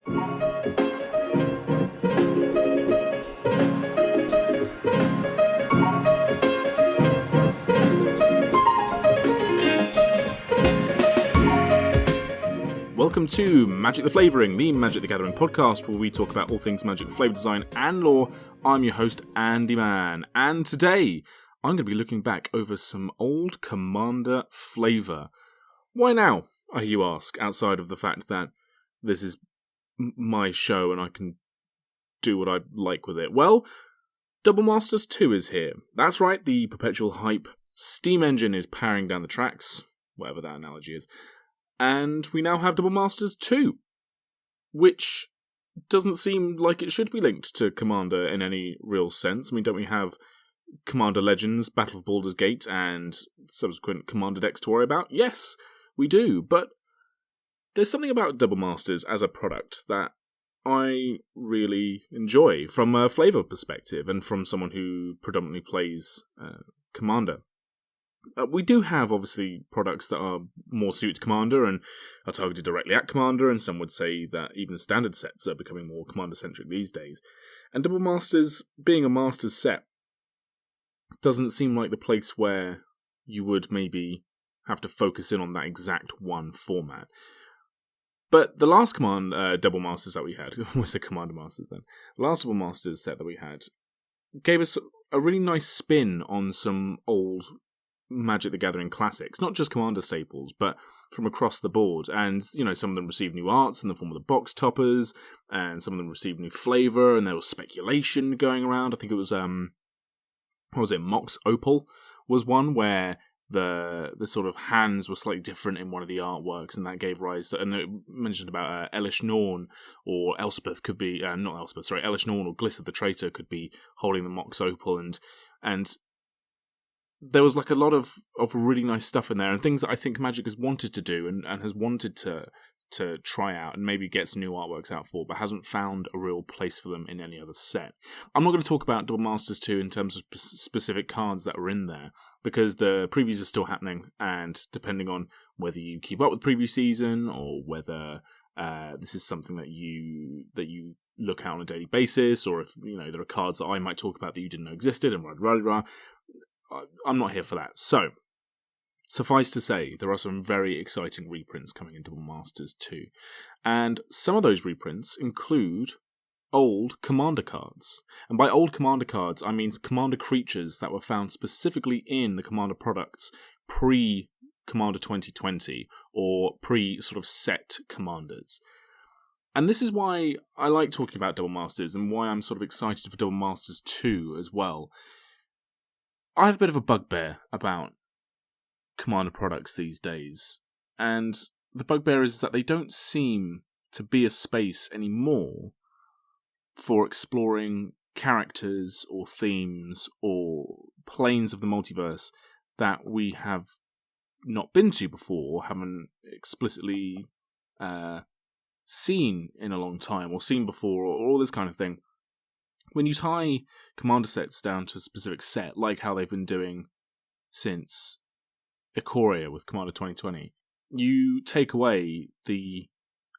Welcome to Magic the Flavouring, the Magic the Gathering podcast, where we talk about all things Magic, flavour design and lore. I'm your host, Andy Mann, and today I'm going to be looking back over some old Commander flavour. Why now, you ask, outside of the fact that this is my show and I can do what I like with it? Well, Double Masters 2 is here. That's right, the perpetual hype steam engine is powering down the tracks, whatever that analogy is. And we now have Double Masters 2, which doesn't seem like it should be linked to Commander in any real sense. I mean, don't we have Commander Legends, Battle of Baldur's Gate, and subsequent Commander decks to worry about? Yes, we do, but there's something about Double Masters as a product that I really enjoy from a flavour perspective and from someone who predominantly plays Commander. We do have, obviously, products that are more suited to Commander and are targeted directly at Commander, and some would say that even standard sets are becoming more Commander-centric these days. And Double Masters, being a Masters set, doesn't seem like the place where you would maybe have to focus in on that exact one format. But the last Double Masters that we had, I almost said Commander Masters then, the last Double Masters set that we had, gave us a really nice spin on some old Magic the Gathering classics, not just Commander staples, but from across the board. And, you know, some of them received new arts in the form of the box toppers, and some of them received new flavour, and there was speculation going around. I think it was, Mox Opal was one where the sort of hands were slightly different in one of the artworks, and that gave rise to, and it mentioned about Elish Norn, or Elspeth could be, Elish Norn or Gliss of the Traitor could be holding the Mox Opal, and there was like a lot of really nice stuff in there, and things that I think Magic has wanted to do and has wanted to try out and maybe get some new artworks out for, but hasn't found a real place for them in any other set. I'm not going to talk about Double Masters 2 in terms of specific cards that were in there, because the previews are still happening, and depending on whether you keep up with the preview season or whether this is something that you look at on a daily basis, or if there are cards that I might talk about that you didn't know existed, and rah. I'm not here for that. So, suffice to say, there are some very exciting reprints coming in Double Masters 2. And some of those reprints include old Commander cards. And by old Commander cards, I mean Commander creatures that were found specifically in the Commander products pre-Commander 2020, or pre-sort of set Commanders. And this is why I like talking about Double Masters, and why I'm sort of excited for Double Masters 2 as well. I have a bit of a bugbear about Commander products these days, and the bugbear is that they don't seem to be a space anymore for exploring characters or themes or planes of the multiverse that we have not been to before, or haven't explicitly seen in a long time, or seen before, or all this kind of thing. When you tie Commander sets down to a specific set, like how they've been doing since Ikoria with Commander 2020, you take away the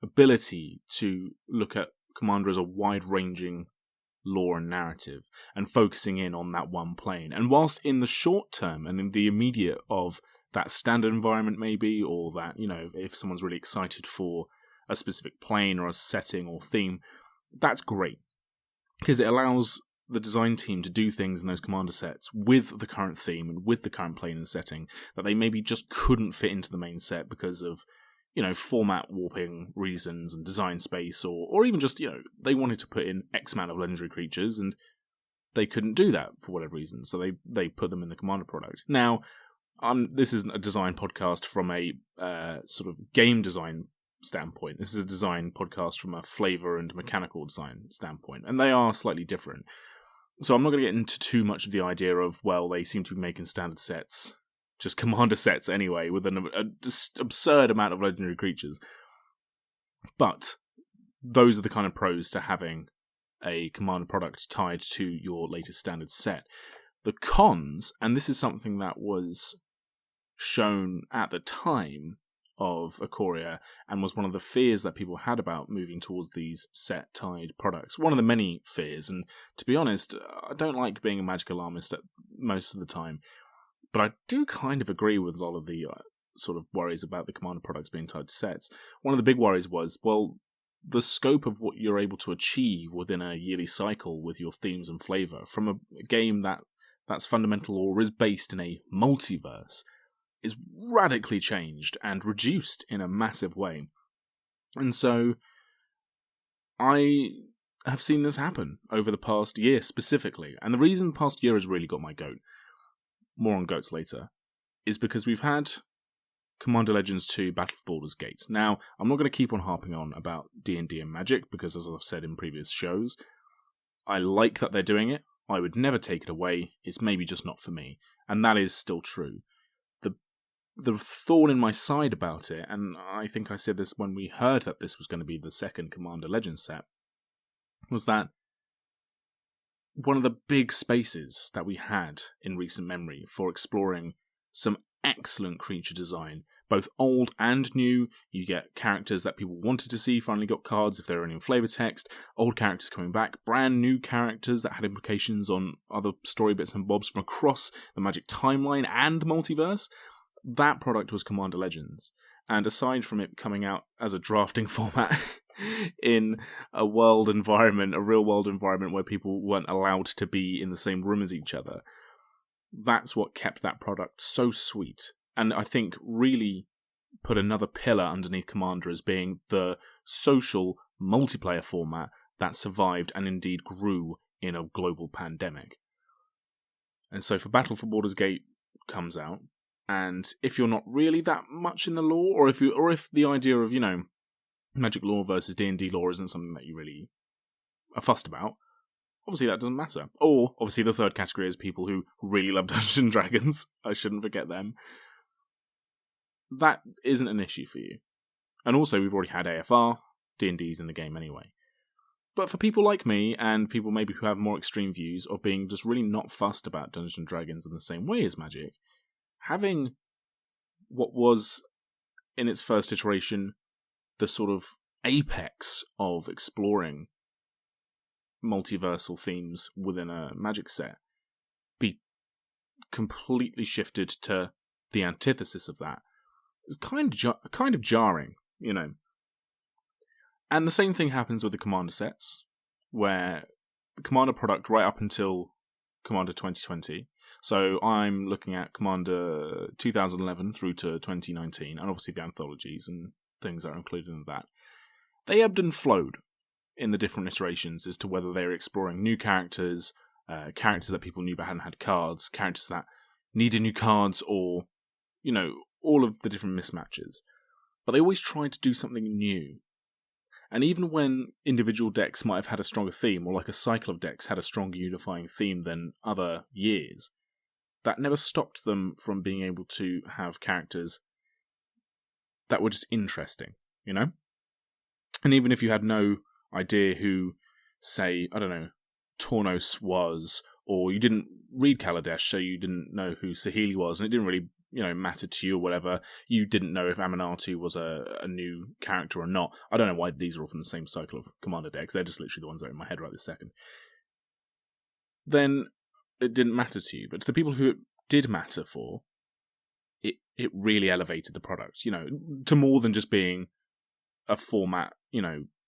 ability to look at Commander as a wide-ranging lore and narrative, and focusing in on that one plane. And whilst in the short term, and in the immediate of that standard environment maybe, or that, if someone's really excited for a specific plane or a setting or theme, that's great. Because it allows the design team to do things in those Commander sets with the current theme and with the current plane and setting that they maybe just couldn't fit into the main set because of, format warping reasons and design space, or even just, they wanted to put in X amount of legendary creatures and they couldn't do that for whatever reason, so they put them in the Commander product. Now, this isn't a design podcast from a sort of game design standpoint. This is a design podcast from a flavour and mechanical design standpoint, and they are slightly different. So I'm not going to get into too much of the idea of, well, they seem to be making standard sets, just Commander sets anyway, with an absurd amount of legendary creatures. But those are the kind of pros to having a Commander product tied to your latest standard set. The cons, and this is something that was shown at the time of Ikoria and was one of the fears that people had about moving towards these set-tied products. One of the many fears, and to be honest, I don't like being a magic alarmist at most of the time, but I do kind of agree with a lot of the sort of worries about the Commander products being tied to sets. One of the big worries was, well, the scope of what you're able to achieve within a yearly cycle with your themes and flavour from a game that's fundamental or is based in a multiverse is radically changed and reduced in a massive way. And so I have seen this happen over the past year specifically. And the reason the past year has really got my goat, more on goats later, is because we've had Commander Legends 2 Battle for Baldur's Gate. Now, I'm not going to keep on harping on about D&D and Magic, because as I've said in previous shows, I like that they're doing it. I would never take it away. It's maybe just not for me. And that is still true. The thorn in my side about it, and I think I said this when we heard that this was going to be the second Commander Legends set, was that one of the big spaces that we had in recent memory for exploring some excellent creature design, both old and new. You get characters that people wanted to see finally got cards if they're in flavor text, old characters coming back, brand new characters that had implications on other story bits and bobs from across the Magic timeline and multiverse. That product was Commander Legends. And aside from it coming out as a drafting format in a world environment, a real world environment where people weren't allowed to be in the same room as each other, that's what kept that product so sweet. And I think really put another pillar underneath Commander as being the social multiplayer format that survived and indeed grew in a global pandemic. And so for Battle for Baldur's Gate comes out, and if you're not really that much in the lore, or if the idea of, Magic lore versus D&D lore isn't something that you really are fussed about, obviously that doesn't matter. Or, obviously the third category is people who really love Dungeons & Dragons. I shouldn't forget them. That isn't an issue for you. And also, we've already had AFR, D&D's in the game anyway. But for people like me, and people maybe who have more extreme views of being just really not fussed about Dungeons & Dragons in the same way as Magic, having what was, in its first iteration, the sort of apex of exploring multiversal themes within a Magic set be completely shifted to the antithesis of that is kind of jarring, And the same thing happens with the Commander sets, where the Commander product right up until Commander 2020. So I'm looking at Commander 2011 through to 2019, and obviously the anthologies and things that are included in that. They ebbed and flowed in the different iterations as to whether they were exploring new characters, characters that people knew but hadn't had cards, characters that needed new cards, or, all of the different mismatches. But they always tried to do something new. And even when individual decks might have had a stronger theme, or like a cycle of decks had a stronger unifying theme than other years, that never stopped them from being able to have characters that were just interesting, And even if you had no idea who, say, I don't know, Tornos was, or you didn't read Kaladesh, so you didn't know who Saheeli was, and it didn't really matter to you or whatever, you didn't know if Aminatu was a new character or not. I don't know why these are all from the same cycle of Commander decks. They're just literally the ones that are in my head right this second. Then it didn't matter to you. But to the people who it did matter for, it really elevated the product, to more than just being a format,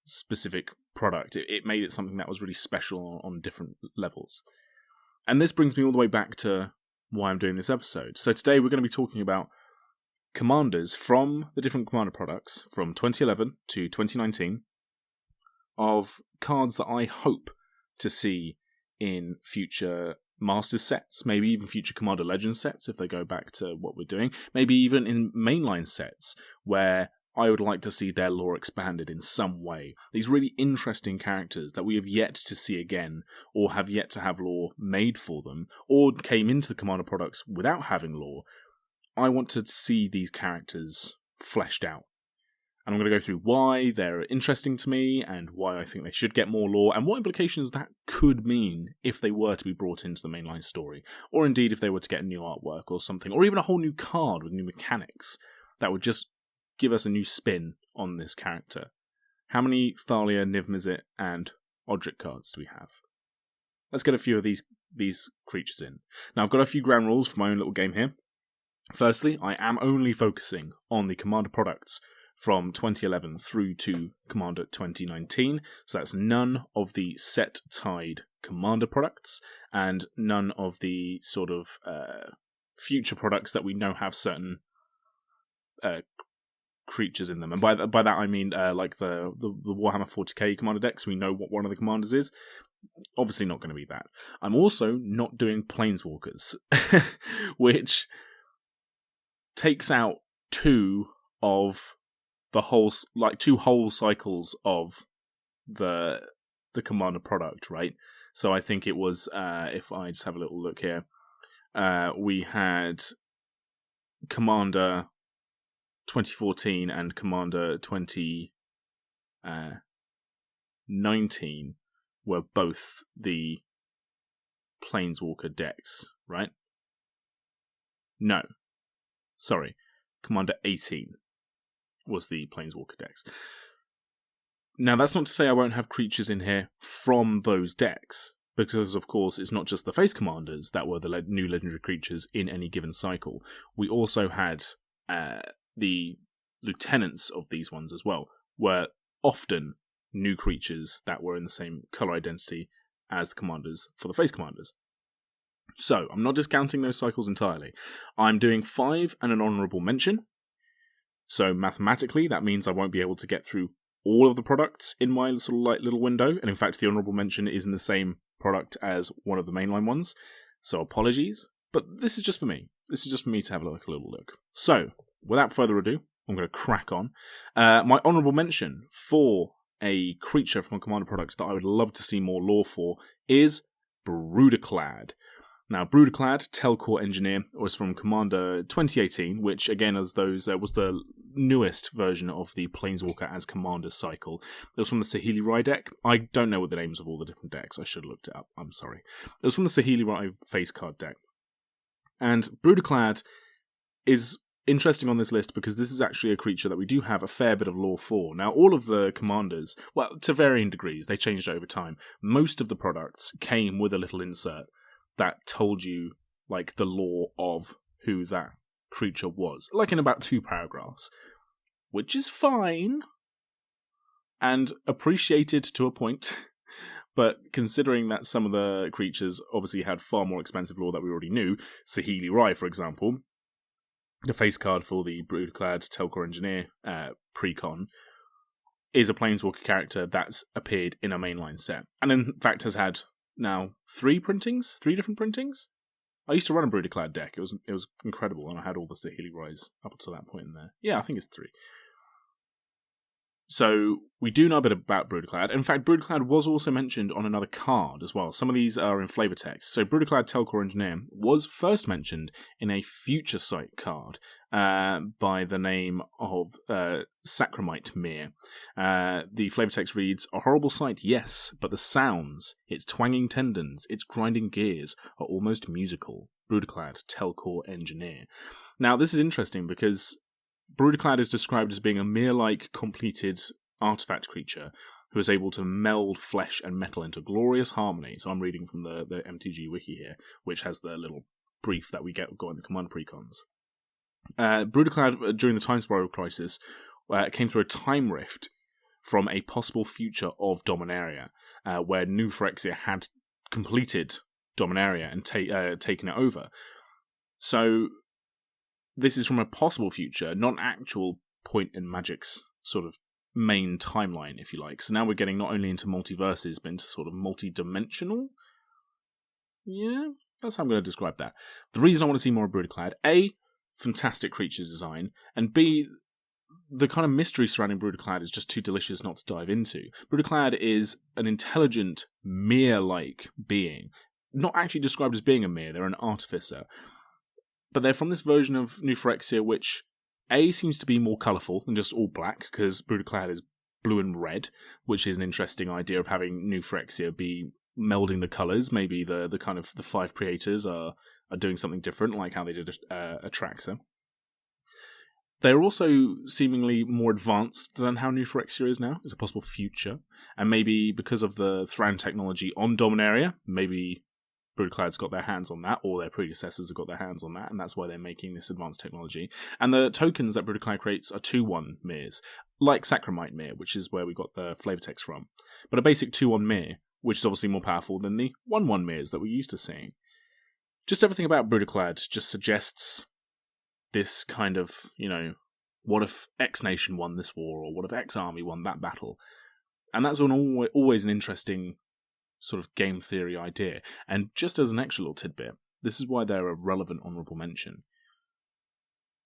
specific product. It made it something that was really special on different levels. And this brings me all the way back to why I'm doing this episode. So today we're going to be talking about commanders from the different Commander products from 2011 to 2019 of cards that I hope to see in future Masters sets, maybe even future Commander Legends sets if they go back to what we're doing, maybe even in mainline sets where I would like to see their lore expanded in some way. These really interesting characters that we have yet to see again, or have yet to have lore made for them, or came into the Commander products without having lore. I want to see these characters fleshed out. And I'm going to go through why they're interesting to me, and why I think they should get more lore, and what implications that could mean if they were to be brought into the mainline story, or indeed if they were to get new artwork or something, or even a whole new card with new mechanics that would just give us a new spin on this character. How many Thalia, Niv-Mizzet, and Odric cards do we have? Let's get a few of these creatures in. Now, I've got a few ground rules for my own little game here. Firstly, I am only focusing on the Commander products from 2011 through to Commander 2019, so that's none of the set-tied Commander products, and none of the sort of future products that we know have certain creatures in them. And by that I mean like the Warhammer 40k Commander decks, we know what one of the commanders is. Obviously not going to be that. I'm also not doing Planeswalkers, which takes out two whole cycles of the Commander product, right? So I think it was, if I just have a little look here, we had Commander 2014 and Commander 2019 were both the Planeswalker decks, right? No. Sorry. Commander 18 was the Planeswalker decks. Now, that's not to say I won't have creatures in here from those decks, because, of course, it's not just the face commanders that were the new legendary creatures in any given cycle. We also had the lieutenants of these ones as well, were often new creatures that were in the same colour identity as the commanders for the face commanders. So, I'm not discounting those cycles entirely. I'm doing 5 and an honourable mention. So, mathematically, that means I won't be able to get through all of the products in my sort of like little window, and in fact, the honourable mention is in the same product as one of the mainline ones. So, apologies, but this is just for me. This is just for me to have a little look. So, without further ado, I'm going to crack on. My honourable mention for a creature from a Commander product that I would love to see more lore for is Broodaclad. Now, Broodaclad, Telcore Engineer, was from Commander 2018, which, again, as those was the newest version of the Planeswalker as Commander cycle. It was from the Saheeli Rai deck. I don't know what the names of all the different decks. I should have looked it up. I'm sorry. It was from the Saheeli Rai face card deck. And Broodaclad is interesting on this list because this is actually a creature that we do have a fair bit of lore for. Now, all of the commanders, well, to varying degrees, they changed over time. Most of the products came with a little insert that told you, like, the lore of who that creature was, like in about 2 paragraphs, which is fine and appreciated to a point. But considering that some of the creatures obviously had far more expensive lore that we already knew, Saheeli Rai, for example, the face card for the Broodaclad Telcore Engineer precon, is a Planeswalker character that's appeared in a mainline set, and in fact has had now 3 different printings. I used to run a Broodaclad deck. It was incredible, and I had all the Saheeli Rais up until that point in there. Yeah, I think it's 3. So, we do know a bit about Broodaclad. In fact, Broodaclad was also mentioned on another card as well. Some of these are in flavor text. So, Broodaclad Telcore Engineer was first mentioned in a Future Sight card by the name of Sacramite Mere. The flavor text reads, "A horrible sight, yes, but the sounds, its twanging tendons, its grinding gears, are almost musical. Broodaclad Telcore Engineer." Now, this is interesting because Broodaclad is described as being a mere-like completed artifact creature who is able to meld flesh and metal into glorious harmony. So I'm reading from the MTG wiki here, which has the little brief that we got in the Commander precons. Broodaclad, during the Time Spiral Crisis, came through a time rift from a possible future of Dominaria, where New Phyrexia had completed Dominaria and taken it over. So this is from a possible future, not an actual point in Magic's sort of main timeline, if you like. So now we're getting not only into multiverses, but into sort of multi-dimensional? Yeah, that's how I'm going to describe that. The reason I want to see more of Broodaclad, A, fantastic creature design, and B, the kind of mystery surrounding Broodaclad is just too delicious not to dive into. Broodaclad is an intelligent, mere-like being. Not actually described as being a mere, they're an artificer. But they're from this version of New Phyrexia, which A, seems to be more colourful than just all black, because Broodaclad is blue and red, which is an interesting idea of having New Phyrexia be melding the colours. Maybe the kind of the 5 creators are doing something different, like how they did Atraxa. They're also seemingly more advanced than how New Phyrexia is now. It's a possible future. And maybe because of the Thran technology on Dominaria, maybe Broodclad's got their hands on that, or their predecessors have got their hands on that, and that's why they're making this advanced technology. And the tokens that Broodclad creates are 2-1 mirrors, like Sacramite Mirror, which is where we got the flavor text from. But a basic 2-1 mirror, which is obviously more powerful than the 1-1 mirrors that we're used to seeing. Just everything about Broodclad just suggests this kind of, what if X Nation won this war, or what if X Army won that battle? And that's always an interesting sort of game theory idea. And just as an extra little tidbit, this is why they're a relevant honourable mention.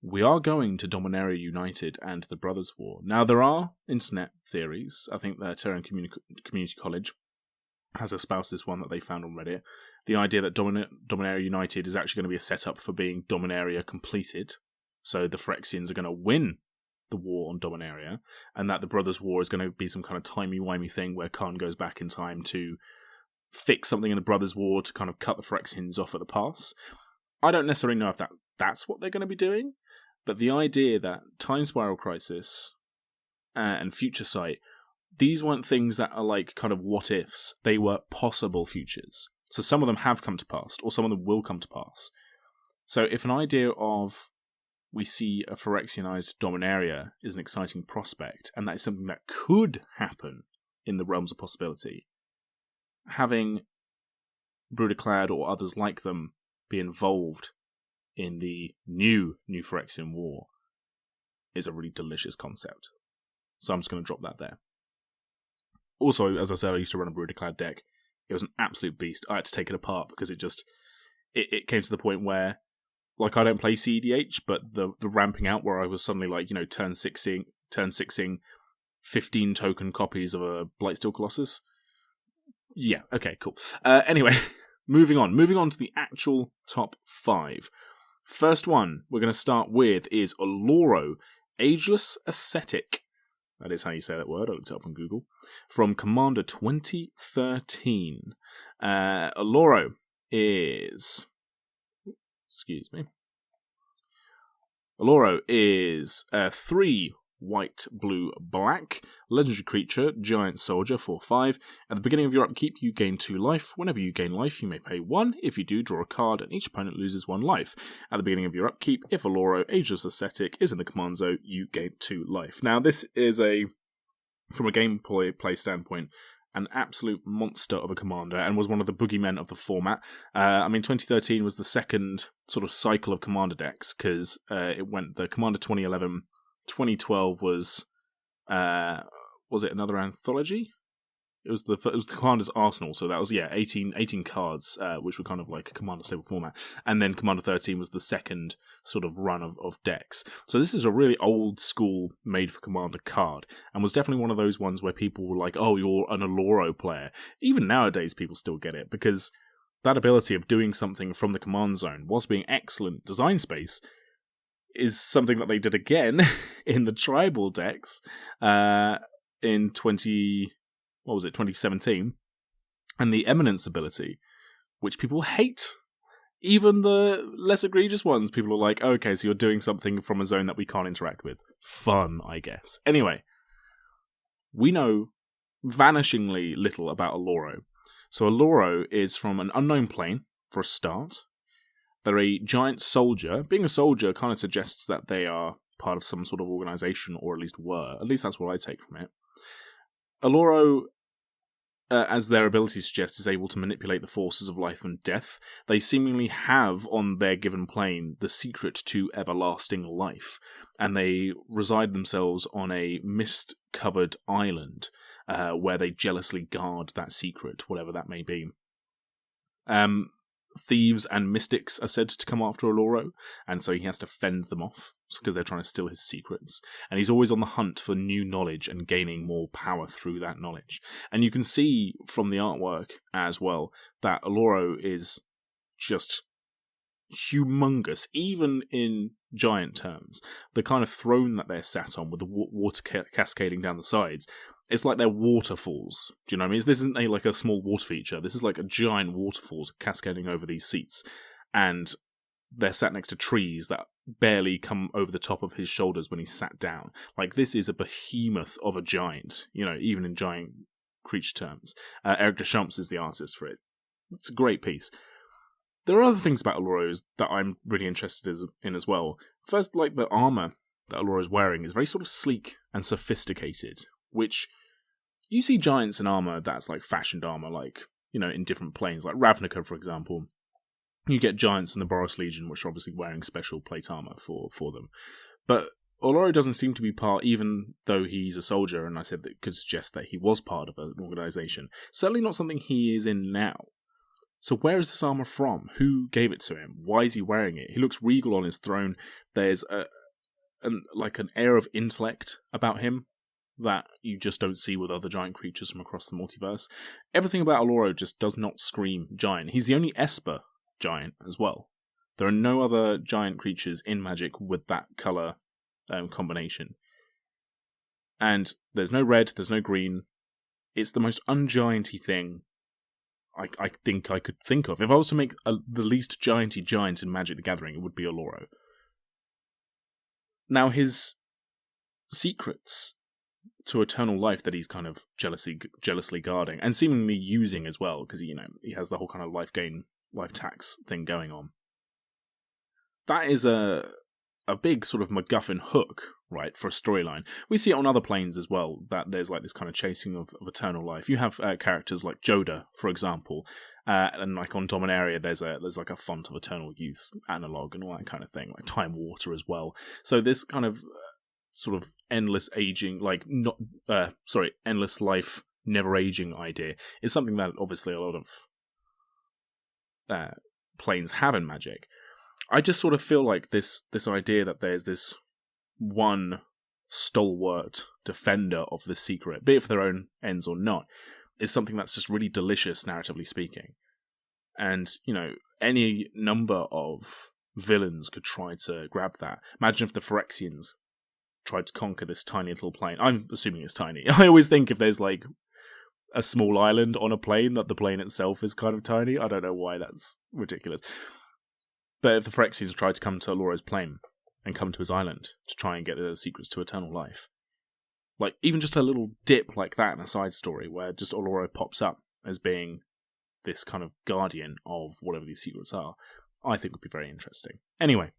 We are going to Dominaria United and the Brothers' War. Now, there are internet theories. I think the Terran Community College has espoused this one that they found on Reddit. The idea that Dominaria United is actually going to be a setup for being Dominaria completed. So the Phyrexians are going to win the war on Dominaria, and that the Brothers' War is going to be some kind of timey-wimey thing where Khan goes back in time to fix something in the Brothers' War to kind of cut the Phyrexians off at the pass. I don't necessarily know if that's what they're going to be doing, but the idea that Time Spiral Crisis and Future Sight, these weren't things that are like kind of what-ifs. They were possible futures. So some of them have come to pass, or some of them will come to pass. So if an idea of we see a Phyrexianized Dominaria is an exciting prospect, and that is something that could happen in the realms of possibility, having Broodclad or others like them be involved in the new Phyrexian war is a really delicious concept. So I'm just going to drop that there. Also, as I said, I used to run a Broodclad deck. It was an absolute beast. I had to take it apart because it came to the point where, like, I don't play CEDH, but the ramping out where I was suddenly like, turn 6ing 15 token copies of a Blightsteel Colossus. Yeah, okay, cool. Anyway, moving on to the actual top 5. First one we're going to start with is Oloro, Ageless Ascetic. That is how you say that word. I looked it up on Google. From Commander 2013. Oloro is... Oloro is 3 white, blue, black, legendary creature, giant soldier, 4/5. At the beginning of your upkeep, you gain 2 life. Whenever you gain life, you may pay 1. If you do, draw a card, and each opponent loses 1 life. At the beginning of your upkeep, if Oloro, Ageless Ascetic, is in the command zone, you gain 2 life. Now, this is from a gameplay standpoint, an absolute monster of a commander, and was one of the boogeymen of the format. 2013 was the second sort of cycle of commander decks, because it went the Commander 2011, 2012 was it another anthology? It was the Commander's Arsenal, so that was 18 cards, which were kind of like a Commander stable format, and then Commander 13 was the second sort of run of decks. So this is a really old school made for Commander card, and was definitely one of those ones where people were like, "Oh, you're an Oloro player." Even nowadays, people still get it because that ability of doing something from the command zone, whilst being excellent design space, is something that they did again in the tribal decks in 2017, and the Eminence ability, which people hate. Even the less egregious ones, people are like, okay, so you're doing something from a zone that we can't interact with. Fun, I guess. Anyway, we know vanishingly little about Oloro. So Oloro is from an unknown plane, for a start. They're a giant soldier. Being a soldier kind of suggests that they are part of some sort of organization, or at least were. At least that's what I take from it. Oloro, as their ability suggests, is able to manipulate the forces of life and death. They seemingly have, on their given plane, the secret to everlasting life, and they reside themselves on a mist-covered island, where they jealously guard that secret, whatever that may be. Thieves and mystics are said to come after Oloro, and so he has to fend them off, because they're trying to steal his secrets. And he's always on the hunt for new knowledge and gaining more power through that knowledge. And you can see from the artwork as well that Oloro is just humongous, even in giant terms. The kind of throne that they're sat on with the water cascading down the sides, it's like they're waterfalls. Do you know what I mean? This isn't like a small water feature. This is like a giant waterfalls cascading over these seats. And they're sat next to trees that barely come over the top of his shoulders when he sat down. Like, this is a behemoth of a giant, even in giant creature terms. Eric Deschamps is the artist for it. It's a great piece. There are other things about Aloro's that I'm really interested in as well. First, like, the armor that Allura is wearing is very sort of sleek and sophisticated, which you see giants in armor that's like fashioned armor, like, in different planes, like Ravnica, for example. You get giants in the Boros Legion, which are obviously wearing special plate armor for them. But Allura doesn't seem to be part, even though he's a soldier, and I said that could suggest that he was part of an organization. Certainly not something he is in now. So where is this armor from? Who gave it to him? Why is he wearing it? He looks regal on his throne. There's an air of intellect about him that you just don't see with other giant creatures from across the multiverse. Everything about Allura just does not scream giant. He's the only Esper giant as well. There are no other giant creatures in Magic with that colour combination. And there's no red, there's no green. It's the most ungianty thing I think I could think of. If I was to make the least gianty giant in Magic the Gathering, it would be Allura. Now, his secrets to eternal life that he's kind of jealously guarding, and seemingly using as well, because he has the whole kind of life tax thing going on. That is a big sort of MacGuffin hook, right, for a storyline. We see it on other planes as well, that there's like this kind of chasing of eternal life. You have characters like Joda, for example, and like on Dominaria, there's like a font of eternal youth analog and all that kind of thing, like Time Water as well. So this kind of sort of endless aging, endless life, never aging idea is something that obviously a lot of planes have in Magic. I just sort of feel like this idea that there's this one stalwart defender of this secret, be it for their own ends or not, is something that's just really delicious, narratively speaking. And, any number of villains could try to grab that. Imagine if the Phyrexians tried to conquer this tiny little plane. I'm assuming it's tiny. I always think if there's like a small island on a plane, that the plane itself is kind of tiny. I don't know why that's ridiculous. But if the Phyrexians tried to come to Allura's plane and come to his island to try and get the secrets to eternal life, like even just a little dip like that in a side story where just Allura pops up as being this kind of guardian of whatever these secrets are, I think would be very interesting. Anyway,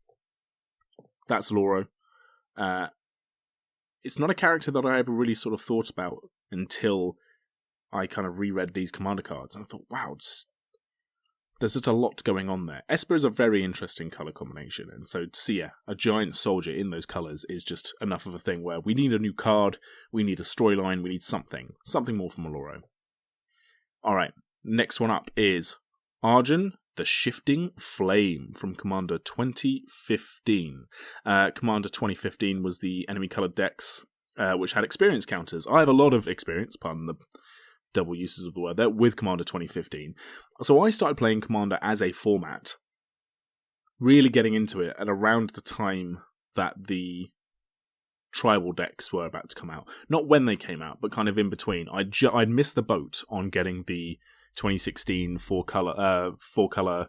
that's Allura. It's not a character that I ever really sort of thought about until I kind of reread these commander cards, and I thought, wow, there's just a lot going on there. Esper is a very interesting colour combination, and so to see a giant soldier in those colours is just enough of a thing where we need a new card, we need a storyline, we need something more from Allura. Alright, next one up is Arjun, the Shifting Flame from Commander 2015. Commander 2015 was the enemy coloured decks, which had experience counters. I have a lot of experience, pardon the double uses of the word there, with Commander 2015. So I started playing Commander as a format, really getting into it at around the time that the tribal decks were about to come out. Not when they came out, but kind of in between. I'd missed the boat on getting the 2016 four color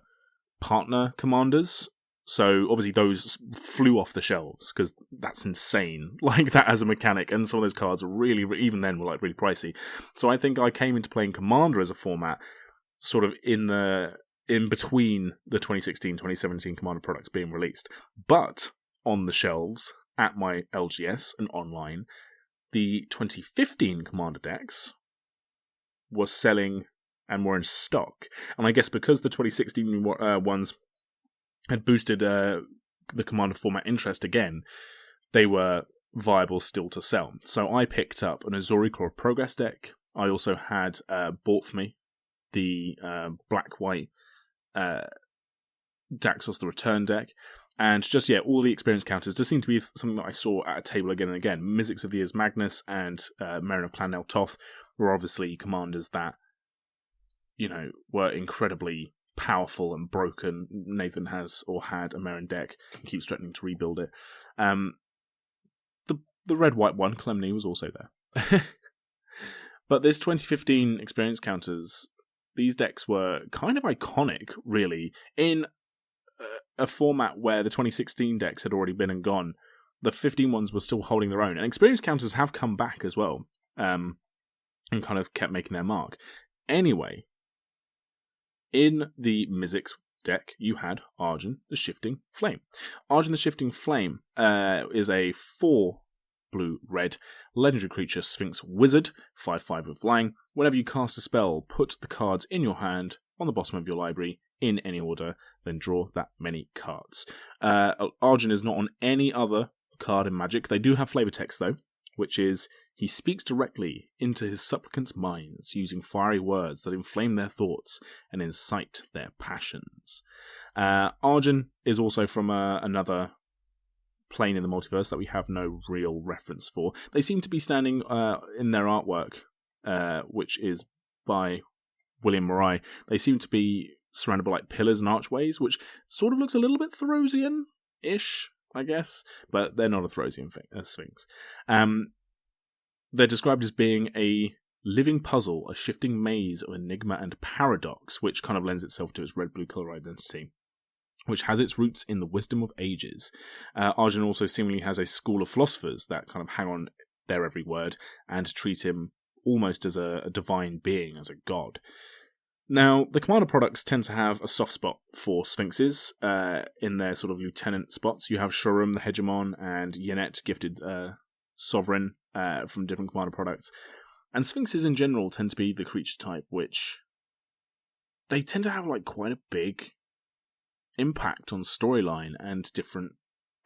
partner commanders. So obviously those flew off the shelves because that's insane, like that as a mechanic, and some of those cards really, even then, were like really pricey. So I think I came into playing Commander as a format sort of in between the 2016-2017 Commander products being released. But on the shelves at my LGS and online, the 2015 Commander decks was selling and were in stock. And I guess because the 2016 ones had boosted the Commander format interest again, they were viable still to sell. So I picked up an Azori Claw of Progress deck. I also had bought for me the black-white Daxos the Return deck. And just, all the experience counters just seemed to be something that I saw at a table again and again. Mizzix of the Years Magnus and Merrin of Clan Nel Toth were obviously commanders that, were incredibly powerful and broken. Nathan has or had a Merrin deck and keeps threatening to rebuild it. The red-white one, Clemny, was also there. But this 2015 experience counters, these decks were kind of iconic, really, in a format where the 2016 decks had already been and gone. The 15 ones were still holding their own, and experience counters have come back as well, and kind of kept making their mark. Anyway, in the Mizzix deck, you had Arjun the Shifting Flame. Arjun the Shifting Flame is a 4 blue-red legendary creature Sphinx Wizard, 5/5 with flying. Whenever you cast a spell, put the cards in your hand on the bottom of your library in any order, then draw that many cards. Arjun is not on any other card in Magic. They do have flavor text though, which is he speaks directly into his supplicants' minds using fiery words that inflame their thoughts and incite their passions. Arjun is also from another plane in the multiverse that we have no real reference for. They seem to be standing in their artwork, which is by William Murray. They seem to be surrounded by like pillars and archways, which sort of looks a little bit Therosian-ish, I guess, but they're not a Therosian Sphinx. They're described as being a living puzzle, a shifting maze of enigma and paradox, which kind of lends itself to its red-blue colour identity, which has its roots in the wisdom of ages. Arjun also seemingly has a school of philosophers that kind of hang on their every word and treat him almost as a divine being, as a god. Now, the Commander products tend to have a soft spot for Sphinxes in their sort of lieutenant spots. You have Shurum, the Hegemon, and Yenet, gifted Sovereign, from different Commander products. And Sphinxes in general tend to be the creature type which they tend to have like quite a big impact on storyline and different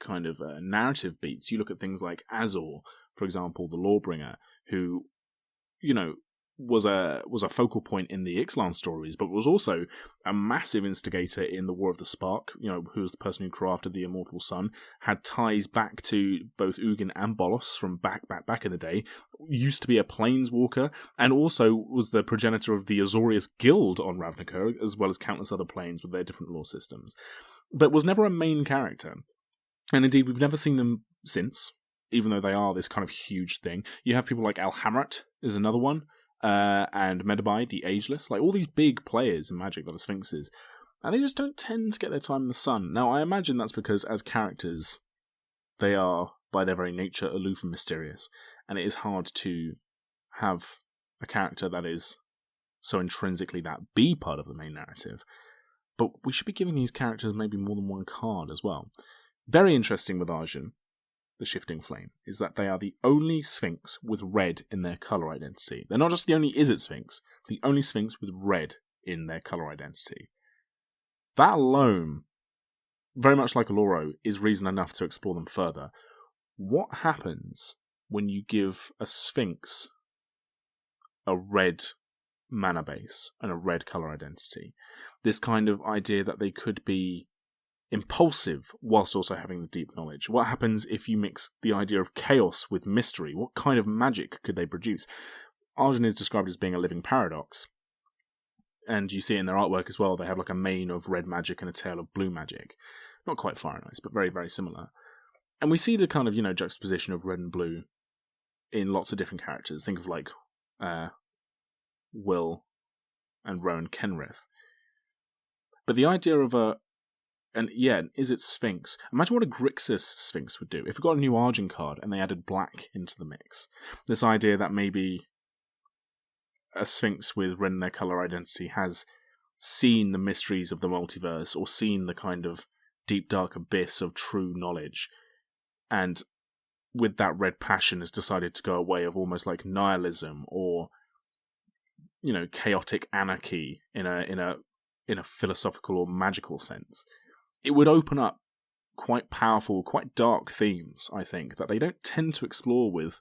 kind of narrative beats. You look at things like Azor, for example, the Lawbringer, who, you know, was a focal point in the Ixalan stories, but was also a massive instigator in the War of the Spark, you know, who was the person who crafted the Immortal Sun, had ties back to both Ugin and Bolos from back in the day, used to be a planeswalker, and also was the progenitor of the Azorius Guild on Ravnica, as well as countless other planes with their different lore systems, but was never a main character. And indeed, we've never seen them since, even though they are this kind of huge thing. You have people like Alhamrat is another one, and Medabai, the Ageless, like all these big players in Magic that are Sphinxes, and they just don't tend to get their time in the sun. Now, I imagine that's because as characters, they are, by their very nature, aloof and mysterious, and it is hard to have a character that is so intrinsically that be part of the main narrative. But we should be giving these characters maybe more than one card as well. Very interesting with Arjun, the Shifting Flame, is that they are the only Sphinx with red in their colour identity. They're not just the only Izzet Sphinx, the only Sphinx with red in their colour identity. That alone, very much like Aloro, is reason enough to explore them further. What happens when you give a Sphinx a red mana base and a red colour identity? This kind of idea that they could be impulsive whilst also having the deep knowledge. What happens if you mix the idea of chaos with mystery? What kind of magic could they produce? Arjun is described as being a living paradox, and you see it in their artwork as well. They have like a mane of red magic and a tail of blue magic. Not quite Fire and Ice, but very, very similar. And we see the kind of, you know, juxtaposition of red and blue in lots of different characters. Think of like Will and Rowan Kenrith. But the idea of is it Sphinx? Imagine what a Grixis Sphinx would do. If we got a new Arjun card and they added black into the mix. This idea that maybe a Sphinx with red in their colour identity has seen the mysteries of the multiverse, or seen the kind of deep dark abyss of true knowledge, and with that red passion has decided to go a way of almost like nihilism, or, you know, chaotic anarchy in a philosophical or magical sense. It would open up quite powerful, quite dark themes, I think, that they don't tend to explore with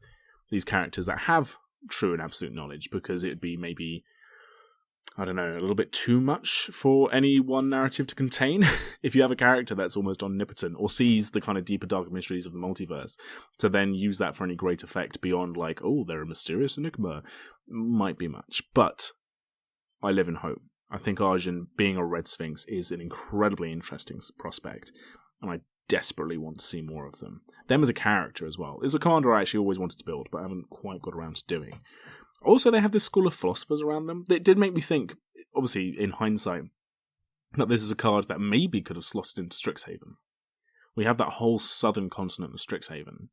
these characters that have true and absolute knowledge, because it'd be maybe, I don't know, a little bit too much for any one narrative to contain. If you have a character that's almost omnipotent, or sees the kind of deeper, darker mysteries of the multiverse, to then use that for any great effect beyond like, oh, they're a mysterious enigma, might be much. But I live in hope. I think Arjun being a Red Sphinx is an incredibly interesting prospect, and I desperately want to see more of them. Them as a character as well. It's a commander I actually always wanted to build, but I haven't quite got around to doing. Also, they have this school of philosophers around them. It did make me think, obviously, in hindsight, that this is a card that maybe could have slotted into Strixhaven. We have that whole southern continent of Strixhaven.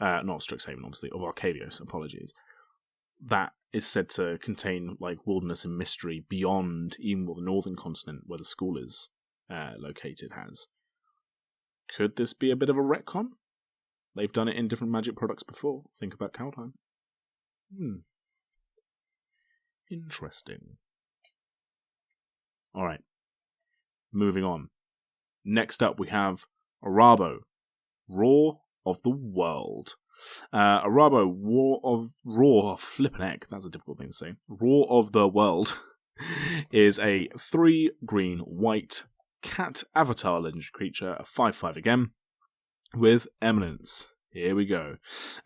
Not Strixhaven, obviously, of Arcadios, apologies. That is said to contain like wilderness and mystery beyond even what the northern continent, where the school is located, has. Could this be a bit of a retcon? They've done it in different Magic products before. Think about Kaldheim. Interesting. Alright. Moving on. Next up we have Arabo, Roar of the World. Arabo, Roar flippin' heck, that's a difficult thing to say. Roar of the World is a 3 green white cat avatar legendary creature, a 5/5 again, with Eminence. Here we go.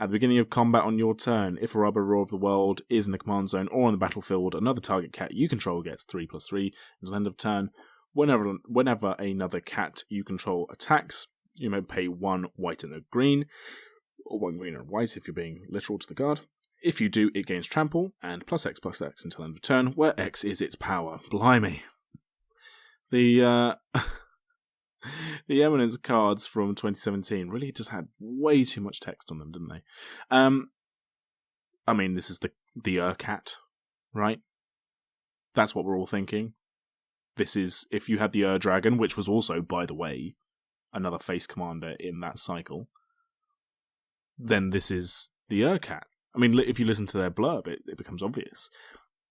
At the beginning of combat on your turn, if Arabo Roar of the World is in the command zone or on the battlefield, another target cat you control gets 3/3 until the end of turn. Whenever another cat you control attacks, you may pay 1 white and a green, or 1 green and white if you're being literal to the card. If you do, it gains trample, and +X/+X until end of turn, where X is its power. Blimey. The Eminence cards from 2017 really just had way too much text on them, didn't they? I mean, this is the cat, right? That's what we're all thinking. This is, if you had the Dragon, which was also, by the way, another face commander in that cycle, then this is the cat. I mean, if you listen to their blurb, it becomes obvious.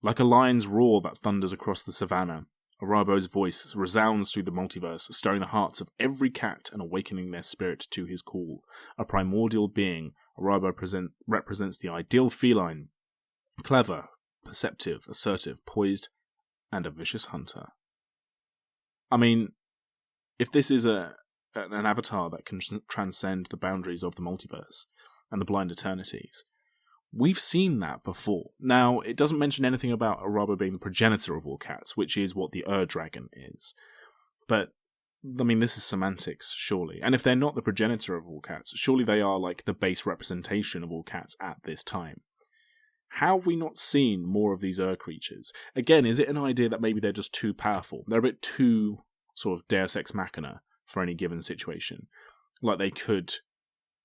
Like a lion's roar that thunders across the savannah, Arabo's voice resounds through the multiverse, stirring the hearts of every cat and awakening their spirit to his call. A primordial being, Arabo represents the ideal feline. Clever, perceptive, assertive, poised, and a vicious hunter. I mean, if this is an avatar that can transcend the boundaries of the multiverse and the blind eternities, we've seen that before. Now, it doesn't mention anything about Arabo being the progenitor of all cats, which is what the Dragon is. But, I mean, this is semantics, surely. And if they're not the progenitor of all cats, surely they are like the base representation of all cats at this time. How have we not seen more of these creatures? Again, is it an idea that maybe they're just too powerful? They're a bit too sort of Deus Ex Machina for any given situation. Like they could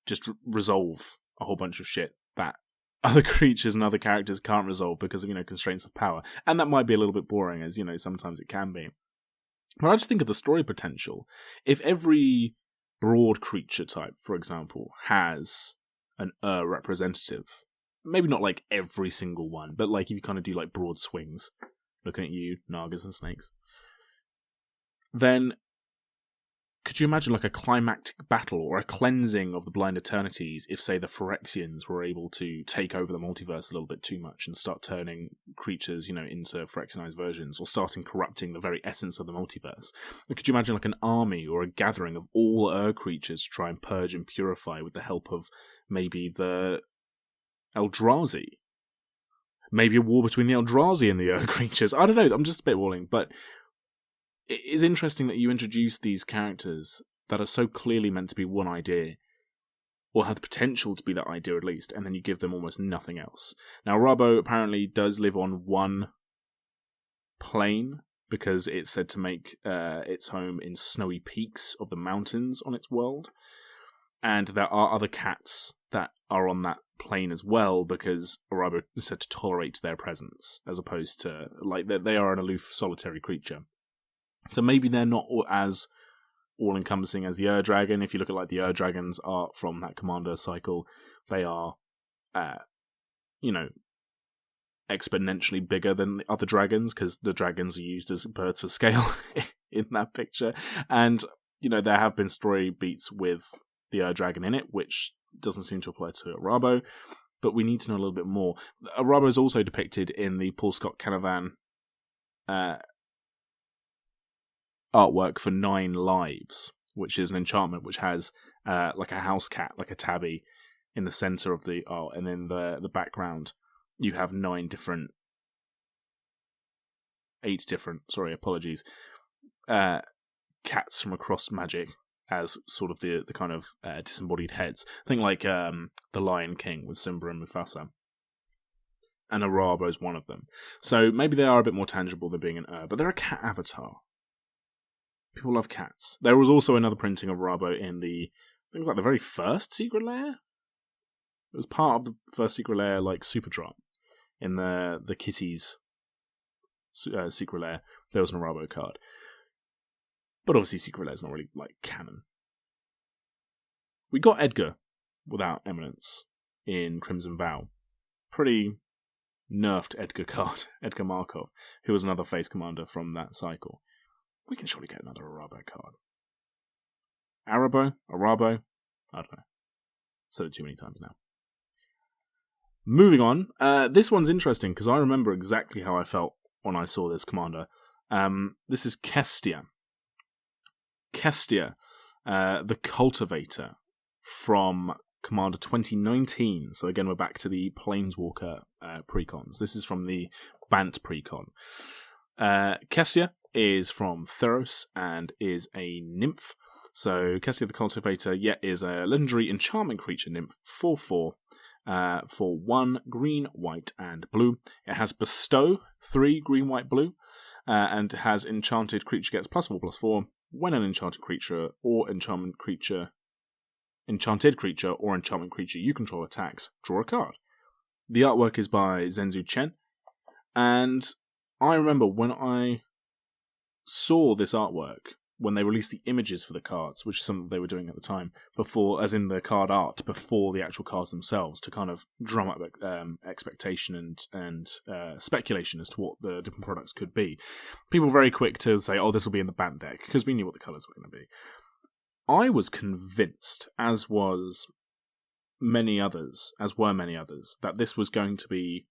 just resolve a whole bunch of shit that other creatures and other characters can't resolve because of, constraints of power. And that might be a little bit boring, as, sometimes it can be. But I just think of the story potential. If every broad creature type, for example, has an representative, maybe not like every single one, but like if you kind of do like broad swings, looking at you, Nagas and snakes, then could you imagine like a climactic battle or a cleansing of the blind eternities if, say, the Phyrexians were able to take over the multiverse a little bit too much and start turning creatures, into Phyrexianized versions, or starting corrupting the very essence of the multiverse? Or could you imagine like an army or a gathering of all creatures to try and purge and purify with the help of maybe the Eldrazi? Maybe a war between the Eldrazi and the creatures. I don't know, I'm just spitballing, but it is interesting that you introduce these characters that are so clearly meant to be one idea, or have the potential to be that idea at least, and then you give them almost nothing else. Now, Arabo apparently does live on one plane, because it's said to make its home in snowy peaks of the mountains on its world, and there are other cats that are on that plane as well, because Arabo is said to tolerate their presence, as opposed to, like, they are an aloof, solitary creature. So maybe they're not as all-encompassing as the Dragon. If you look at like the Dragon's art from that Commander cycle, they are, exponentially bigger than the other dragons, because the dragons are used as birds of scale in that picture. And, there have been story beats with the Dragon in it, which doesn't seem to apply to Arabo, but we need to know a little bit more. Arabo is also depicted in the Paul Scott Canavan artwork for 9 Lives, which is an enchantment which has like a house cat, like a tabby, in the center of the art, and in the background you have 8 different cats from across Magic as sort of the kind of disembodied heads. I think like the Lion King with Simba and Mufasa. And Arabo is one of them. So maybe they are a bit more tangible than being an but they're a cat avatar. People love cats. There was also another printing of Rabo in things like the very first Secret Lair. It was part of the first Secret Lair, like Super Drop in the Kitties Secret Lair. There was an Rabo card, but obviously Secret Lair is not really like canon. We got Edgar without Eminence in Crimson Vow. Pretty nerfed Edgar card, Edgar Markov, who was another face commander from that cycle. We can surely get another Arabo card. Arabo? I don't know. Said it too many times now. Moving on. This one's interesting because I remember exactly how I felt when I saw this commander. This is Kestia. Kestia, the Cultivator from Commander 2019. So again, we're back to the Planeswalker precons. This is from the Bant precon. Kestia is from Theros and is a nymph. So Kestia the Cultivator, is a legendary enchantment creature nymph, 4/4, for 1 green, white, and blue. It has Bestow, 3 green, white, blue, and has enchanted creature gets +4/+4 when an enchanted creature or enchanted creature you control attacks, draw a card. The artwork is by Zenzu Chen, and I remember when I saw this artwork, when they released the images for the cards, which is something they were doing at the time, before, as in the card art, before the actual cards themselves, to kind of drum up expectation and speculation as to what the different products could be. People were very quick to say, this will be in the Bant deck, because we knew what the colours were going to be. I was convinced, as were many others, that this was going to be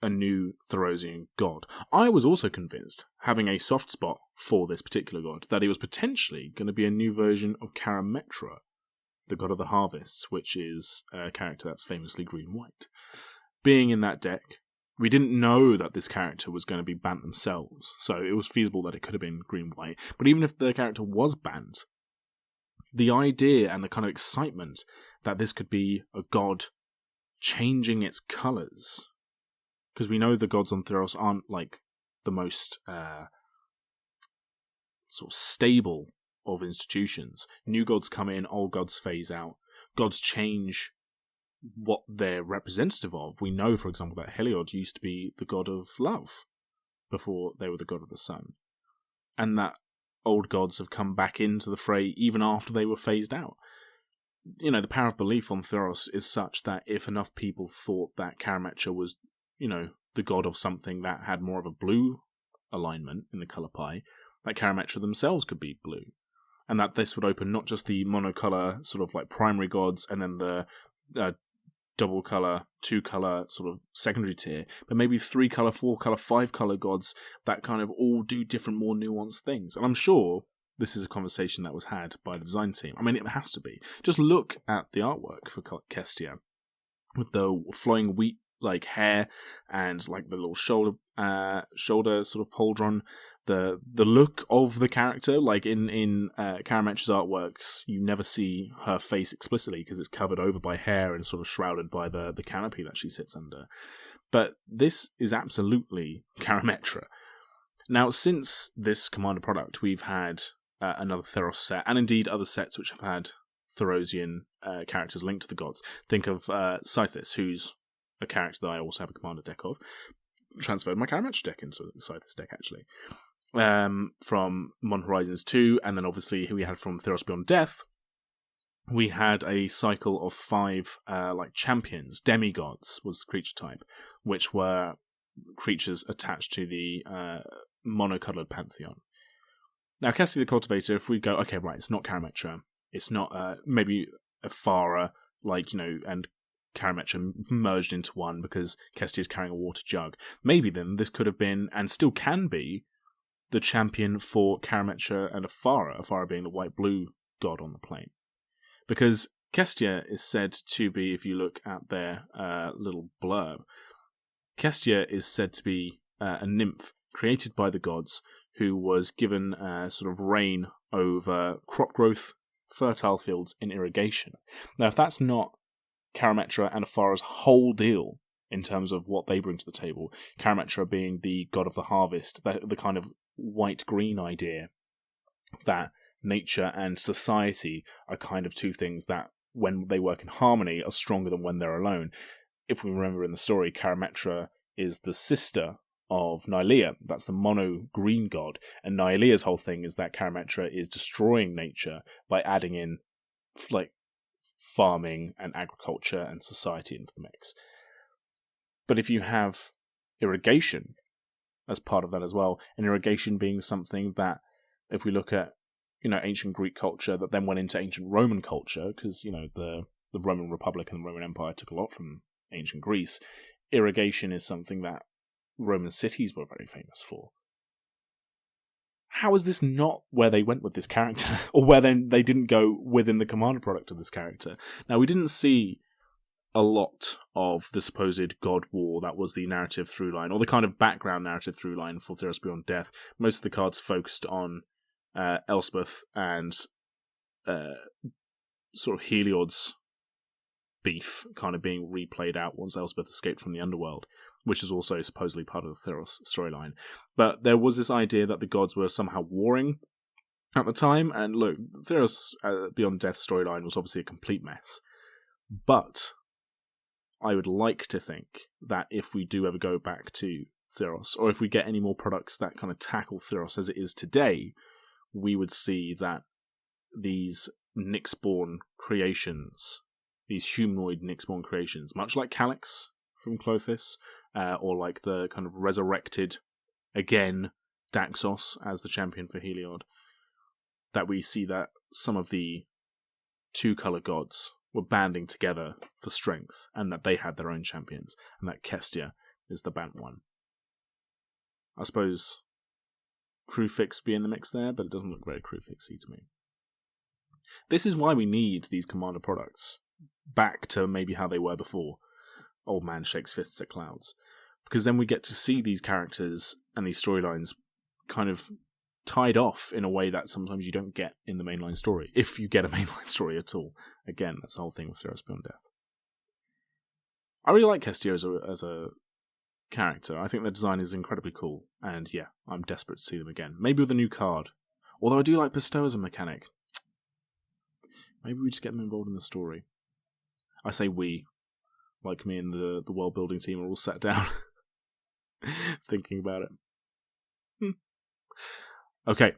a new Therosian god. I was also convinced, having a soft spot for this particular god, that it was potentially going to be a new version of Karametra, the god of the harvests, which is a character that's famously green-white. Being in that deck, we didn't know that this character was going to be banned themselves, so it was feasible that it could have been green-white. But even if the character was banned, the idea and the kind of excitement that this could be a god changing its colours, because we know the gods on Theros aren't like the most sort of stable of institutions. New gods come in, old gods phase out. Gods change what they're representative of. We know, for example, that Heliod used to be the god of love before they were the god of the sun, and that old gods have come back into the fray even after they were phased out. You know, the power of belief on Theros is such that if enough people thought that Karametra was, the god of something that had more of a blue alignment in the colour pie, that Karametra themselves could be blue. And that this would open not just the monocolour sort of like primary gods and then the double colour, 2-colour sort of secondary tier, but maybe 3-colour, 4-colour, 5-colour gods that kind of all do different, more nuanced things. And I'm sure this is a conversation that was had by the design team. I mean, it has to be. Just look at the artwork for Kestia, with the flowing wheat like hair and like the little shoulder sort of pauldron. The look of the character, like in Karametra's artworks, you never see her face explicitly because it's covered over by hair and sort of shrouded by the canopy that she sits under. But this is absolutely Karametra. Now, since this Commander product, we've had another Theros set, and indeed other sets which have had Therosian characters linked to the gods. Think of Scythis, who's a character that I also have a Commander deck of. Transferred my Karametra deck into the Scythis deck, actually. From Modern Horizons 2, and then obviously who we had from Theros Beyond Death, we had a cycle of 5 like champions. Demigods was the creature type, which were creatures attached to the monocoloured pantheon. Now, Kestia the Cultivator, if we go, okay, right, it's not Karametra, it's not maybe Aphara, and Karametra merged into one because Kestia is carrying a water jug. Maybe then this could have been, and still can be, the champion for Karametra and Aphara being the white-blue god on the plane. Because Kestia is said to be, if you look at their little blurb, Kestia is said to be a nymph created by the gods who was given sort of reign over crop growth, fertile fields, and irrigation. Now, if that's not Karametra and Aphara's whole deal in terms of what they bring to the table, Karametra being the god of the harvest, the kind of white-green idea that nature and society are kind of two things that, when they work in harmony, are stronger than when they're alone. If we remember in the story, Karametra is the sister of Nylea. That's the mono green god. And Nylea's whole thing is that Karametra is destroying nature by adding in like farming and agriculture and society into the mix. But if you have irrigation as part of that as well, and irrigation being something that, if we look at, ancient Greek culture that then went into ancient Roman culture, because, the Roman Republic and the Roman Empire took a lot from ancient Greece, irrigation is something that Roman cities were very famous for. How is this not where they went with this character? Or where then they didn't go within the commander product of this character? Now, we didn't see a lot of the supposed God War that was the narrative through line, or the kind of background narrative through line for Theros Beyond Death. Most of the cards focused on Elspeth and sort of Heliod's beef kind of being replayed out once Elspeth escaped from the underworld, which is also supposedly part of the Theros storyline. But there was this idea that the gods were somehow warring at the time, and look, Theros Beyond Death storyline was obviously a complete mess. But I would like to think that if we do ever go back to Theros, or if we get any more products that kind of tackle Theros as it is today, we would see that these Nyxborn creations, these humanoid Nyxborn creations, much like Calyx from Clothis, or like the kind of resurrected, again, Daxos as the champion for Heliod, that we see that some of the two-colour gods were banding together for strength, and that they had their own champions, and that Kestia is the Bant one. I suppose Crewfix would be in the mix there, but it doesn't look very Crewfixy to me. This is why we need these commander products back to maybe how they were before. Old man shakes fists at clouds. Because then we get to see these characters and these storylines kind of tied off in a way that sometimes you don't get in the mainline story, if you get a mainline story at all. Again, that's the whole thing with Theros Beyond Death. I really like Kestia as a character. I think their design is incredibly cool, and yeah, I'm desperate to see them again. Maybe with a new card. Although I do like Bestow as a mechanic. Maybe we just get them involved in the story. I say we, like me and the world building team are all sat down thinking about it. Okay,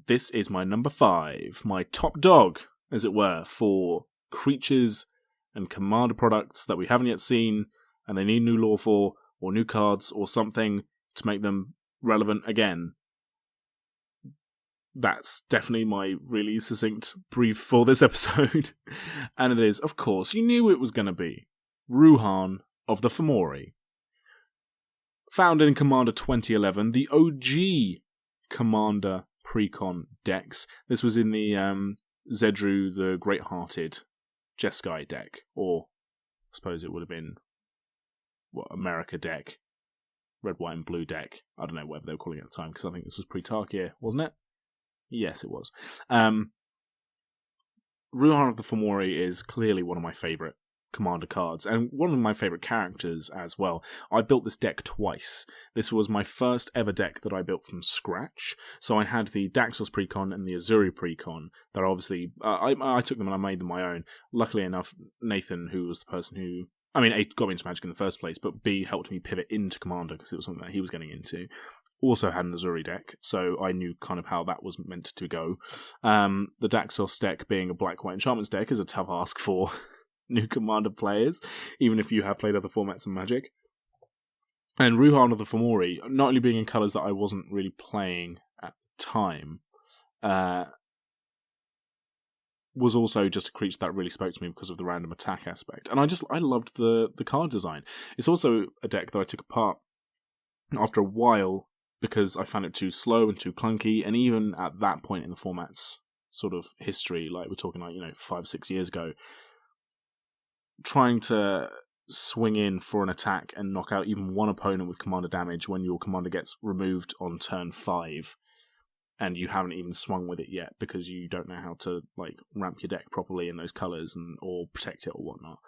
this is my number 5, my top dog, as it were, for creatures and commander products that we haven't yet seen, and they need new lore for, or new cards, or something to make them relevant again. That's definitely my really succinct brief for this episode. And it is, of course, you knew it was going to be Ruhan of the Fomori. Found in Commander 2011, the OG Commander Precon decks. This was in the Zedru the Great-Hearted Jeskai deck, or I suppose it would have been America deck, red, white and blue deck. I don't know whatever they were calling it at the time, because I think this was pre-Tarkir, wasn't it? Yes, it was. Ruhan of the Fomori is clearly one of my favourite commander cards, and one of my favourite characters as well. I built this deck twice. This was my first ever deck that I built from scratch. So I had the Daxos Precon and the Azuri Precon that obviously, I took them and I made them my own. Luckily enough, Nathan, who was the person who, A, got me into Magic in the first place, but B, helped me pivot into Commander because it was something that he was getting into. Also had an Azuri deck, so I knew kind of how that was meant to go. The Daxos deck being a black-white enchantments deck is a tough ask for new Commander players, even if you have played other formats in Magic. And Ruhan of the Fomori, not only being in colours that I wasn't really playing at the time, was also just a creature that really spoke to me because of the random attack aspect. And I loved the card design. It's also a deck that I took apart after a while because I found it too slow and too clunky, and even at that point in the format's sort of history, like we're talking 5-6 years ago, trying to swing in for an attack and knock out even one opponent with commander damage when your commander gets removed on turn 5 and you haven't even swung with it yet because you don't know how to ramp your deck properly in those colours or protect it or whatnot,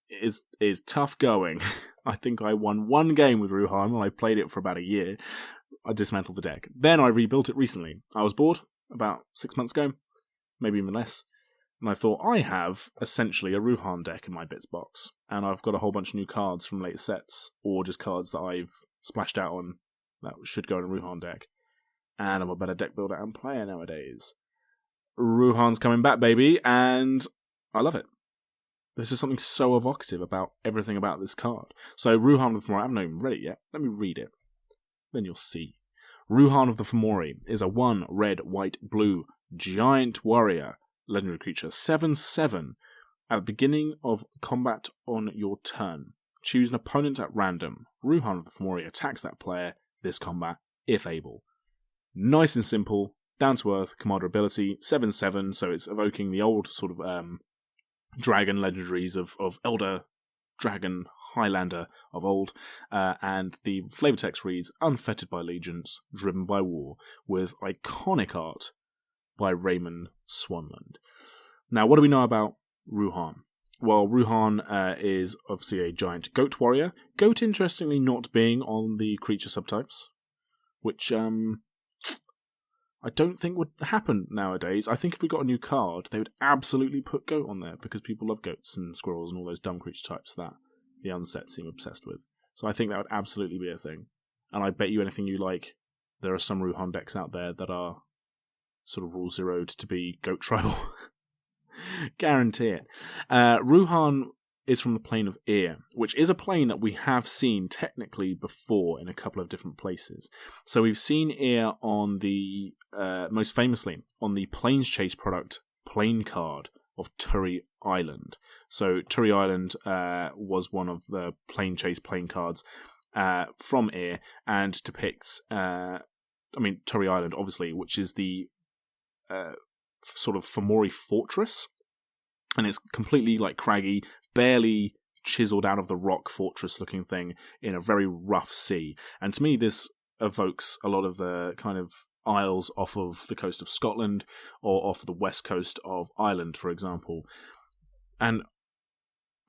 is tough going. I think I won one game with Ruhan when I played it for about a year. I dismantled the deck. Then I rebuilt it recently. I was bored. about 6 months ago, maybe even less. And I thought, I have essentially a Ruhan deck in my bits box, and I've got a whole bunch of new cards from later sets, or just cards that I've splashed out on that should go in a Ruhan deck. And I'm a better deck builder and player nowadays. Ruhan's coming back, baby, and I love it. There's just something so evocative about everything about this card. So, Ruhan of the Fomori, I haven't even read it yet. Let me read it. Then you'll see. Ruhan of the Fomori is a 1 red, white, blue giant warrior legendary creature. 7/7. At the beginning of combat on your turn, choose an opponent at random. Ruhan of the Fomori attacks that player this combat, if able. Nice and simple, down to earth, commander ability. 7/7, so it's evoking the old sort of dragon legendaries of Elder Dragon Highlander of old, and the flavor text reads, unfettered by allegiance, driven by war, with iconic art by Raymond Swanland. Now, what do we know about Ruhan? Well, Ruhan is obviously a giant goat warrior. Goat, interestingly, not being on the creature subtypes, which I don't think would happen nowadays. I think if we got a new card, they would absolutely put goat on there, because people love goats and squirrels and all those dumb creature types that the unset seem obsessed with. So I think that would absolutely be a thing. And I bet you anything you like, there are some Ruhan decks out there that are sort of rule zeroed to be goat tribal. Guarantee it. Ruhan is from the plane of Eir, which is a plane that we have seen technically before in a couple of different places. So we've seen Eir on the, most famously, on the Planes Chase product plane card of Turi Island. So Turi Island was one of the Plane Chase plane cards from Eir, and depicts, Turi Island, obviously, which is the sort of Fomori fortress, and it's completely like craggy, barely chiseled out of the rock fortress looking thing in a very rough sea. And to me, this evokes a lot of the kind of isles off of the coast of Scotland or off the west coast of Ireland, for example. And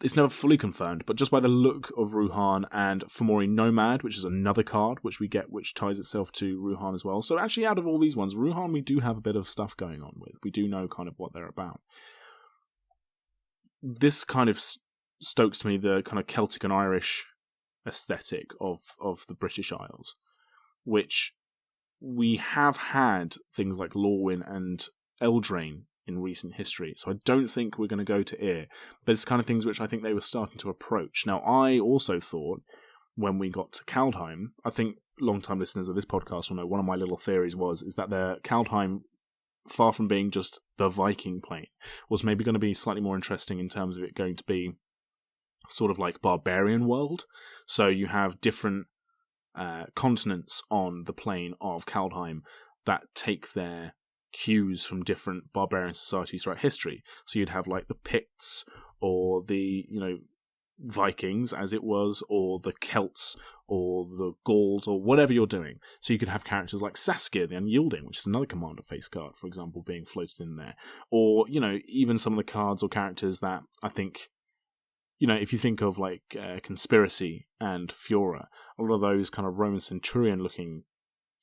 it's never fully confirmed, but just by the look of Ruhan and Fomori Nomad, which is another card which we get, which ties itself to Ruhan as well. So actually, out of all these ones, Ruhan we do have a bit of stuff going on with. We do know kind of what they're about. This kind of stokes to me the kind of Celtic and Irish aesthetic of the British Isles, which we have had things like Lorwyn and Eldraine in recent history. So I don't think we're going to go to Eir, but it's kind of things which I think they were starting to approach. Now, I also thought when we got to Kaldheim, I think long-time listeners of this podcast will know one of my little theories is that the Kaldheim, far from being just the Viking plane, was maybe going to be slightly more interesting in terms of it going to be sort of like barbarian world. So you have different continents on the plane of Kaldheim that take their cues from different barbarian societies throughout history. So you'd have like the Picts, or the Vikings as it was, or the Celts, or the Gauls, or whatever you're doing. So you could have characters like Saskia the Unyielding, which is another Commander face card, for example, being floated in there. Or, even some of the cards or characters that I think, if you think of like Conspiracy and Fiora, a lot of those kind of Roman Centurion looking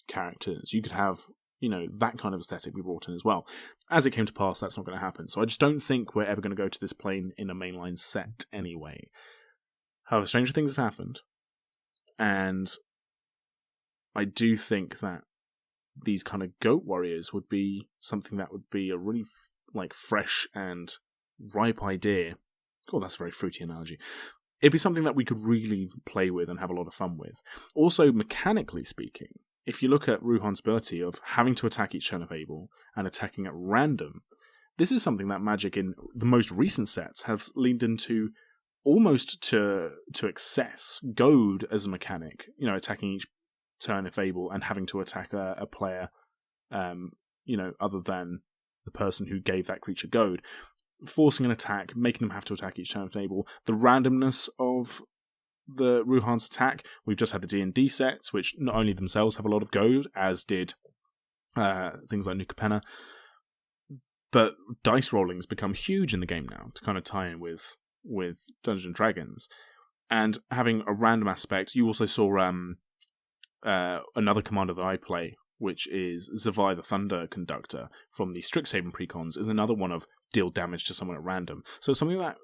characters, you could have, that kind of aesthetic be brought in as well. As it came to pass, that's not going to happen. So I just don't think we're ever going to go to this plane in a mainline set anyway. However, stranger things have happened. And I do think that these kind of goat warriors would be something that would be a really fresh and ripe idea. Oh, that's a very fruity analogy. It'd be something that we could really play with and have a lot of fun with. Also, mechanically speaking, if you look at Ruhan's ability of having to attack each turn of able and attacking at random, this is something that Magic in the most recent sets have leaned into almost to excess. Goad as a mechanic, attacking each turn if able and having to attack a player, other than the person who gave that creature goad. Forcing an attack, making them have to attack each turn if able. The randomness of the Ruhan's attack. We've just had the D&D sets, which not only themselves have a lot of goad, as did things like Nuka Penna, but dice rolling's become huge in the game now to kind of tie in with Dungeons & Dragons. And having a random aspect, you also saw another commander that I play, which is Zavai the Thunder Conductor from the Strixhaven precons, is another one of deal damage to someone at random. So it's something that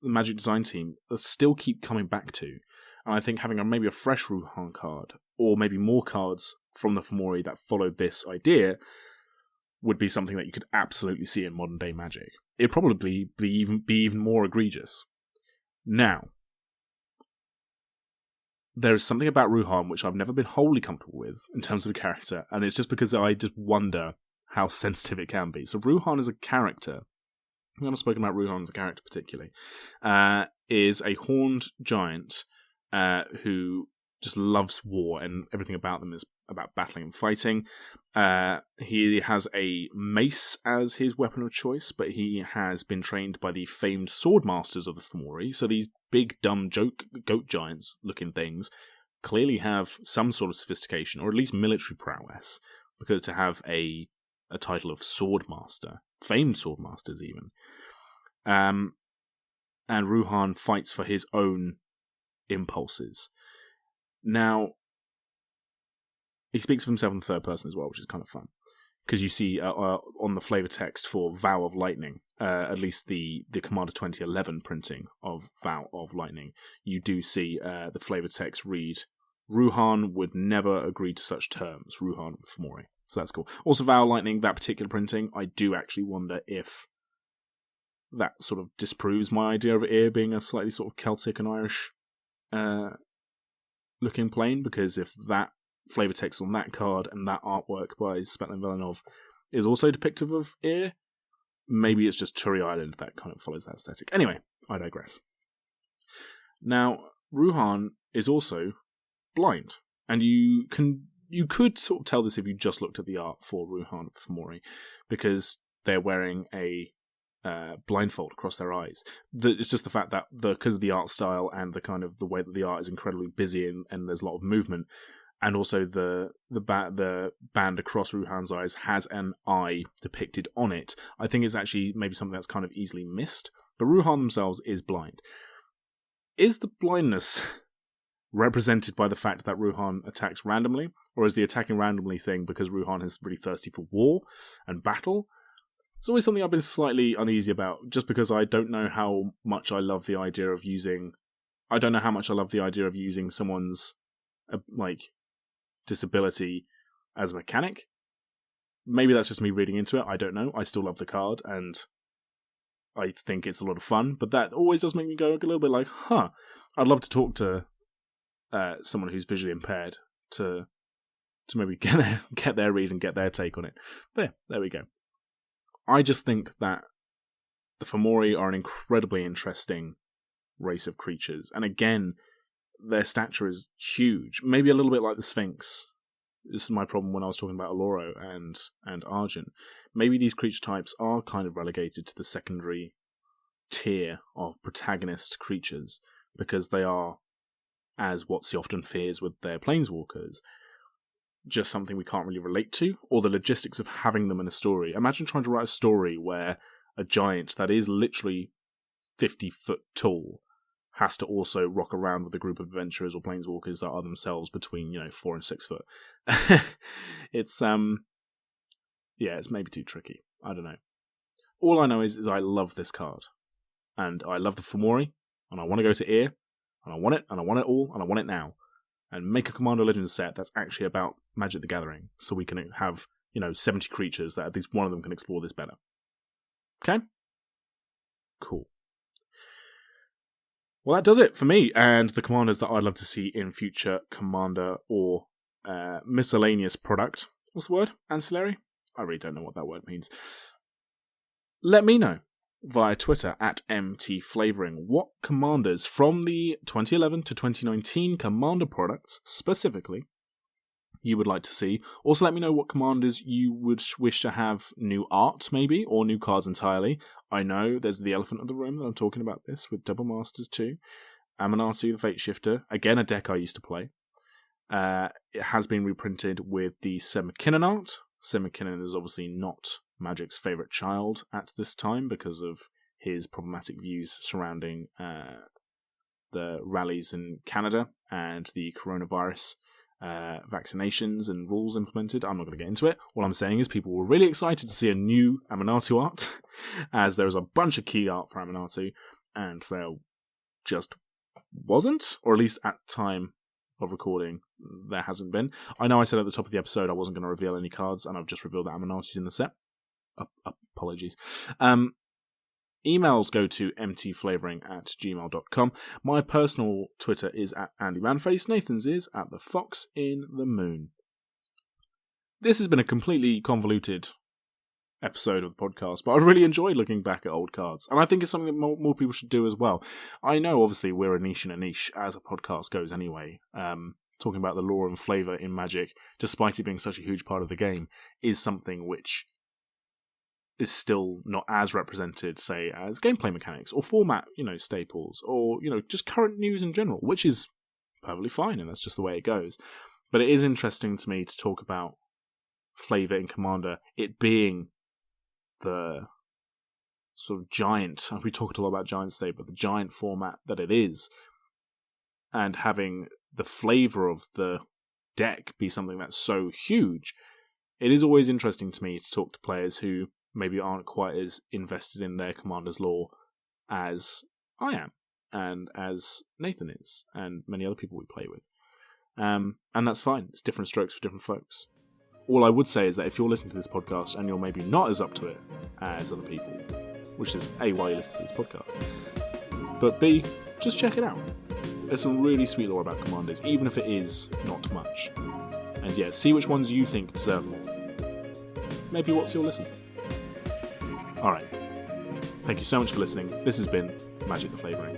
the Magic Design team still keep coming back to. And I think having maybe a fresh Ruhan card, or maybe more cards from the Fomori that followed this idea, would be something that you could absolutely see in modern day Magic. It'd probably be even more egregious. Now, there is something about Ruhan which I've never been wholly comfortable with in terms of the character, and it's just because I just wonder how sensitive it can be. So Ruhan is a character, we haven't spoken about Ruhan as a character particularly, is a horned giant who just loves war, and everything about them is about battling and fighting. He has a mace as his weapon of choice, but he has been trained by the famed sword masters of the Fomori, so these big, dumb goat giants looking things clearly have some sort of sophistication, or at least military prowess, because to have a title of sword master, famed sword masters even. And Ruhan fights for his own impulses. Now, he speaks of himself in the third person as well, which is kind of fun. Because you see on the flavor text for Vow of Lightning, at least the Commander 2011 printing of Vow of Lightning, you do see the flavor text read, Ruhan would never agree to such terms, Ruhan of the Fomori. So that's cool. Also, Vow of Lightning, that particular printing, I do actually wonder if that sort of disproves my idea of Ear being a slightly sort of Celtic and Irish looking plane, because if that flavor text on that card and that artwork by Svetlin Velinov is also depictive of Ear, maybe it's just Turi Island that kind of follows that aesthetic. Anyway, I digress. Now, Ruhan is also blind, and you could sort of tell this if you just looked at the art for Ruhan of the Fomori, because they're wearing a blindfold across their eyes. It's just the fact that because of the art style and the kind of the way that the art is incredibly busy and there's a lot of movement, and also the band across Ruhan's eyes has an eye depicted on it. I think it's actually maybe something that's kind of easily missed. But Ruhan themselves is blind. Is the blindness represented by the fact that Ruhan attacks randomly, or is the attacking randomly thing because Ruhan is really thirsty for war and battle? It's always something I've been slightly uneasy about, just because I don't know how much I love the idea of using someone's disability as a mechanic. Maybe that's just me reading into it, I don't know. I still love the card, and I think it's a lot of fun, but that always does make me go a little bit like, I'd love to talk to someone who's visually impaired to maybe get their read and get their take on it. There we go. I just think that the Fomori are an incredibly interesting race of creatures, and again, their stature is huge. Maybe a little bit like the Sphinx. This is my problem when I was talking about Aloro and Argent. Maybe these creature types are kind of relegated to the secondary tier of protagonist creatures, because they are, as WOTC often fears with their planeswalkers, just something we can't really relate to, or the logistics of having them in a story. Imagine trying to write a story where a giant that is literally 50 foot tall has to also rock around with a group of adventurers or planeswalkers that are themselves between 4 and 6 foot. It's it's maybe too tricky. I don't know. All I know is I love this card, and I love the Fomori, and I want to go to Ear, and I want it, and I want it all, and I want it now, and make a Commander Legends set that's actually about Magic the Gathering, so we can have 70 creatures that at least one of them can explore this better. Okay? Cool. Well, that does it for me and the commanders that I'd love to see in future Commander or miscellaneous product. What's the word? Ancillary? I really don't know what that word means. Let me know via Twitter at MTFlavoring what commanders from the 2011 to 2019 Commander products specifically you would like to see. Also, let me know what commanders you would wish to have new art, maybe, or new cards entirely. I know there's the elephant in the room that I'm talking about this with Double Masters 2. Amanatu, the Fate Shifter, again a deck I used to play. It has been reprinted with the Seb McKinnon art. Seb McKinnon is obviously not Magic's favourite child at this time because of his problematic views surrounding the rallies in Canada and the coronavirus vaccinations and rules implemented. I'm not going to get into it. All I'm saying is people were really excited to see a new Amanatu art, as there is a bunch of key art for Amanatu, and there just wasn't, or at least at time of recording, there hasn't been. I know I said at the top of the episode I wasn't going to reveal any cards, and I've just revealed that Amanatu's in the set. Apologies. Emails go to mtflavouring@gmail.com. My personal Twitter is @AndyManface. Nathan's is @TheFoxInTheMoon. This has been a completely convoluted episode of the podcast, but I really enjoyed looking back at old cards, and I think it's something that more people should do as well. I know, obviously, we're a niche in a niche, as a podcast goes anyway. Talking about the lore and flavour in Magic, despite it being such a huge part of the game, is something which is still not as represented, say, as gameplay mechanics or format, staples, or, just current news in general, which is perfectly fine, and that's just the way it goes. But it is interesting to me to talk about flavour in Commander, it being the sort of giant, we talked a lot about giant state, but the giant format that it is, and having the flavour of the deck be something that's so huge. It is always interesting to me to talk to players who maybe aren't quite as invested in their Commander's lore as I am, and as Nathan is, and many other people we play with. And that's fine. It's different strokes for different folks. All I would say is that if you're listening to this podcast and you're maybe not as up to it as other people, which is A, why you listen to this podcast, but B, just check it out. There's some really sweet lore about Commanders, even if it is not much. And yeah, see which ones you think deserve more. Maybe what's your listen. Alright. Thank you so much for listening. This has been Magic the Flavouring.